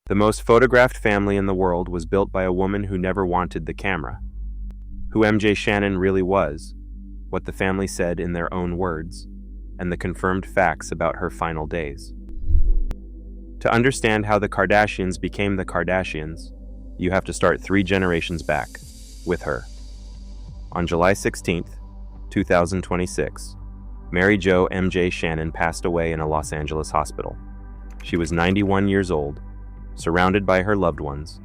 The most photographed family in the world was built by a woman who never wanted the camera. Who MJ Shannon really was, what the family said in their own words, and the confirmed facts about her final days. To understand how the Kardashians became the Kardashians, you have to start 3 generations back, with her. On July 16, 2026, Mary Jo MJ Shannon passed away in a Los Angeles hospital. She was 91 years old, surrounded by her loved ones,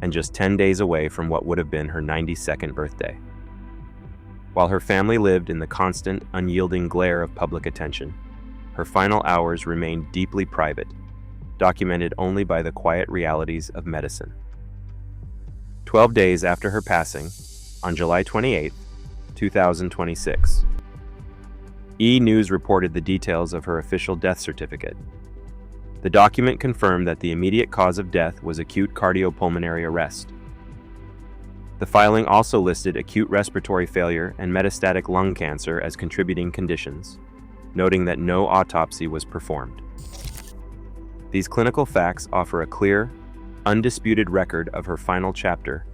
and just 10 days away from what would have been her 92nd birthday. While her family lived in the constant, unyielding glare of public attention, her final hours remained deeply private, documented only by the quiet realities of medicine. 12 days after her passing, on July 28, 2026, E! News reported the details of her official death certificate. The document confirmed that the immediate cause of death was acute cardiopulmonary arrest. The filing also listed acute respiratory failure and metastatic lung cancer as contributing conditions, noting that no autopsy was performed. These clinical facts offer a clear, undisputed record of her final chapter,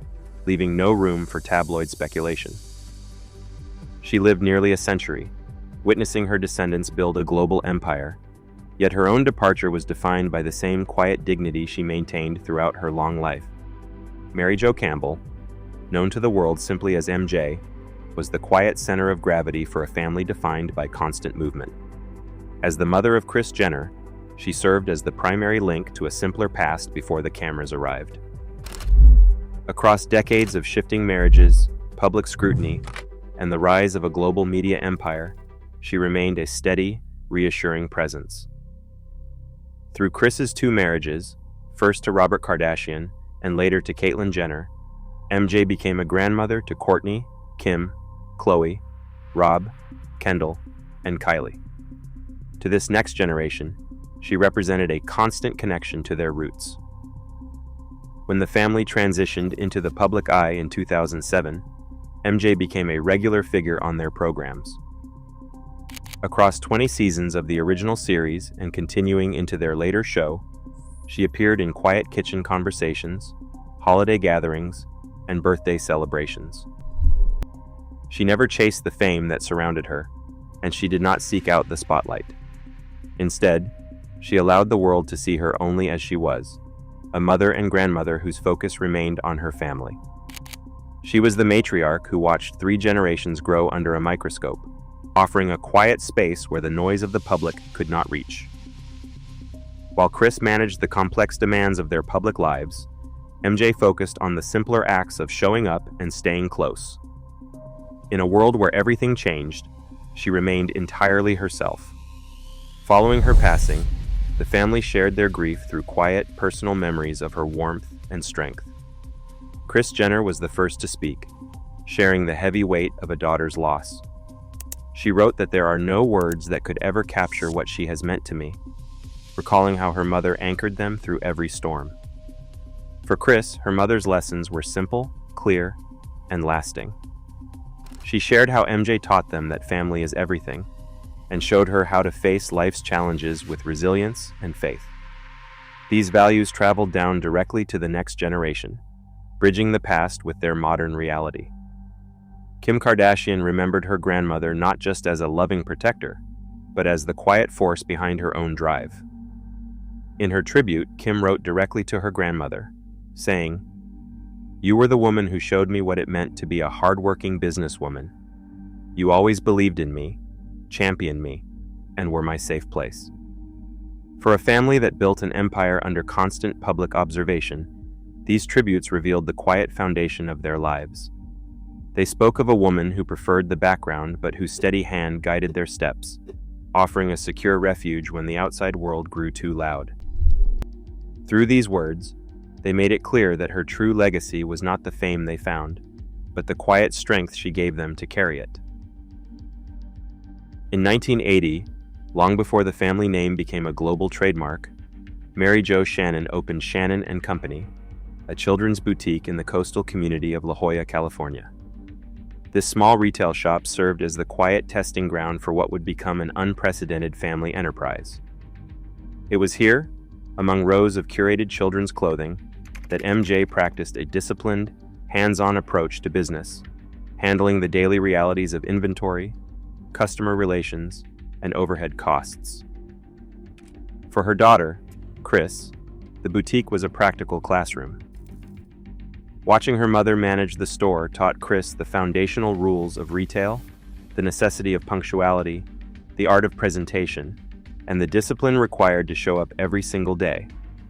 leaving no room for tabloid speculation. She lived nearly a century, witnessing her descendants build a global empire, yet her own departure was defined by the same quiet dignity she maintained throughout her long life. Mary Jo Campbell, known to the world simply as MJ, was the quiet center of gravity for a family defined by constant movement. As the mother of Kris Jenner, she served as the primary link to a simpler past before the cameras arrived. Across decades of shifting marriages, public scrutiny, and the rise of a global media empire, she remained a steady, reassuring presence. Through Kris's 2 marriages, first to Robert Kardashian and later to Caitlyn Jenner, MJ became a grandmother to Kourtney, Kim, Khloe, Rob, Kendall, and Kylie. To this next generation, she represented a constant connection to their roots. When the family transitioned into the public eye in 2007, MJ became a regular figure on their programs. Across 20 seasons of the original series and continuing into their later show, she appeared in quiet kitchen conversations, holiday gatherings, and birthday celebrations. She never chased the fame that surrounded her, and she did not seek out the spotlight. Instead, she allowed the world to see her only as she was, a mother and grandmother whose focus remained on her family. She was the matriarch who watched 3 generations grow under a microscope, offering a quiet space where the noise of the public could not reach. While Kris managed the complex demands of their public lives, MJ focused on the simpler acts of showing up and staying close. In a world where everything changed, she remained entirely herself. Following her passing, the family shared their grief through quiet, personal memories of her warmth and strength. Kris Jenner was the first to speak, sharing the heavy weight of a daughter's loss. She wrote that there are no words that could ever capture what she has meant to me, recalling how her mother anchored them through every storm. For Kris, her mother's lessons were simple, clear, and lasting. She shared how MJ taught them that family is everything, and showed her how to face life's challenges with resilience and faith. These values traveled down directly to the next generation, bridging the past with their modern reality. Kim Kardashian remembered her grandmother not just as a loving protector, but as the quiet force behind her own drive. In her tribute, Kim wrote directly to her grandmother, saying, "You were the woman who showed me what it meant to be a hardworking businesswoman. You always believed in me, championed me, and were my safe place." For a family that built an empire under constant public observation, these tributes revealed the quiet foundation of their lives. They spoke of a woman who preferred the background but whose steady hand guided their steps, offering a secure refuge when the outside world grew too loud. Through these words, they made it clear that her true legacy was not the fame they found, but the quiet strength she gave them to carry it. In 1980, long before the family name became a global trademark, Mary Jo Shannon opened Shannon & Company, a children's boutique in the coastal community of La Jolla, California. This small retail shop served as the quiet testing ground for what would become an unprecedented family enterprise. It was here, among rows of curated children's clothing, that MJ practiced a disciplined, hands-on approach to business, handling the daily realities of inventory, customer relations, and overhead costs. For her daughter, Kris, the boutique was a practical classroom. Watching her mother manage the store taught Kris the foundational rules of retail, the necessity of punctuality, the art of presentation, and the discipline required to show up every single day.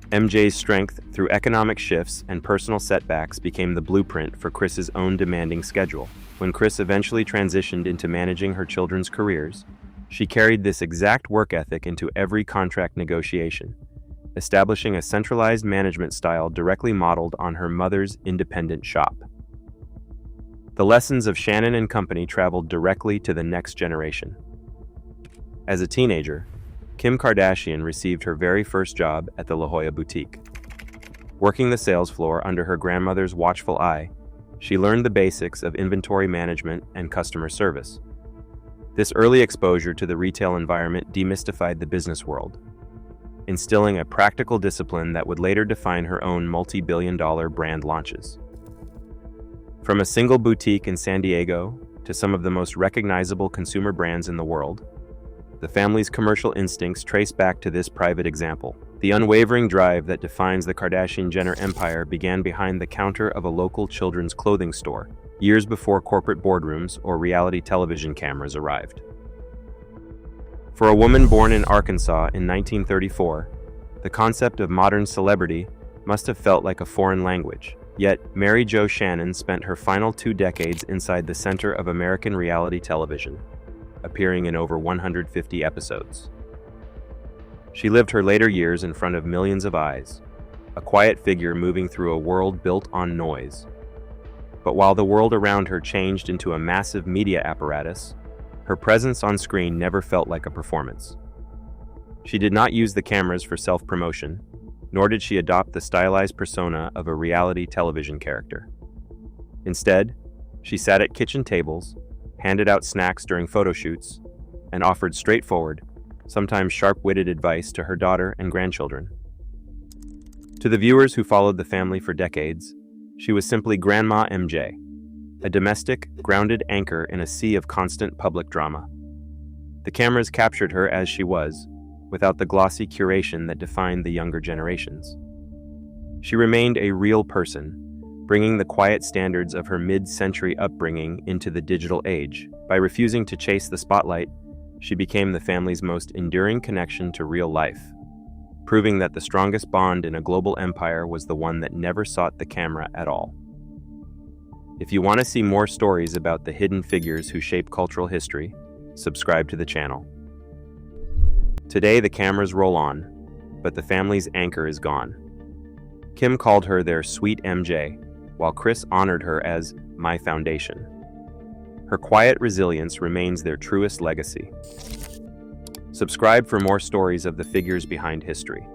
MJ's strength through economic shifts and personal setbacks became the blueprint for Kris's own demanding schedule. When Kris eventually transitioned into managing her children's careers, she carried this exact work ethic into every contract negotiation, establishing a centralized management style directly modeled on her mother's independent shop. The lessons of Shannon and company traveled directly to the next generation. As a teenager, Kim Kardashian received her very first job at the La Jolla boutique. Working the sales floor under her grandmother's watchful eye, she learned the basics of inventory management and customer service. This early exposure to the retail environment demystified the business world, instilling a practical discipline that would later define her own multi-billion-dollar brand launches. From a single boutique in San Diego to some of the most recognizable consumer brands in the world, the family's commercial instincts trace back to this private example. The unwavering drive that defines the Kardashian-Jenner empire began behind the counter of a local children's clothing store, years before corporate boardrooms or reality television cameras arrived. For a woman born in Arkansas in 1934, the concept of modern celebrity must have felt like a foreign language. Yet, Mary Jo Shannon spent her final 2 decades inside the center of American reality television, appearing in over 150 episodes. She lived her later years in front of millions of eyes, a quiet figure moving through a world built on noise. But while the world around her changed into a massive media apparatus, her presence on screen never felt like a performance. She did not use the cameras for self-promotion, nor did she adopt the stylized persona of a reality television character. Instead, she sat at kitchen tables, handed out snacks during photo shoots, and offered straightforward, sometimes sharp-witted advice to her daughter and grandchildren. To the viewers who followed the family for decades, she was simply Grandma MJ, a domestic, grounded anchor in a sea of constant public drama. The cameras captured her as she was, without the glossy curation that defined the younger generations. She remained a real person, bringing the quiet standards of her mid-century upbringing into the digital age. By refusing to chase the spotlight, she became the family's most enduring connection to real life, proving that the strongest bond in a global empire was the one that never sought the camera at all. If you want to see more stories about the hidden figures who shape cultural history, subscribe to the channel. Today the cameras roll on, but the family's anchor is gone. Kim called her their sweet MJ, while Kris honored her as my foundation. Her quiet resilience remains their truest legacy. Subscribe for more stories of the figures behind history.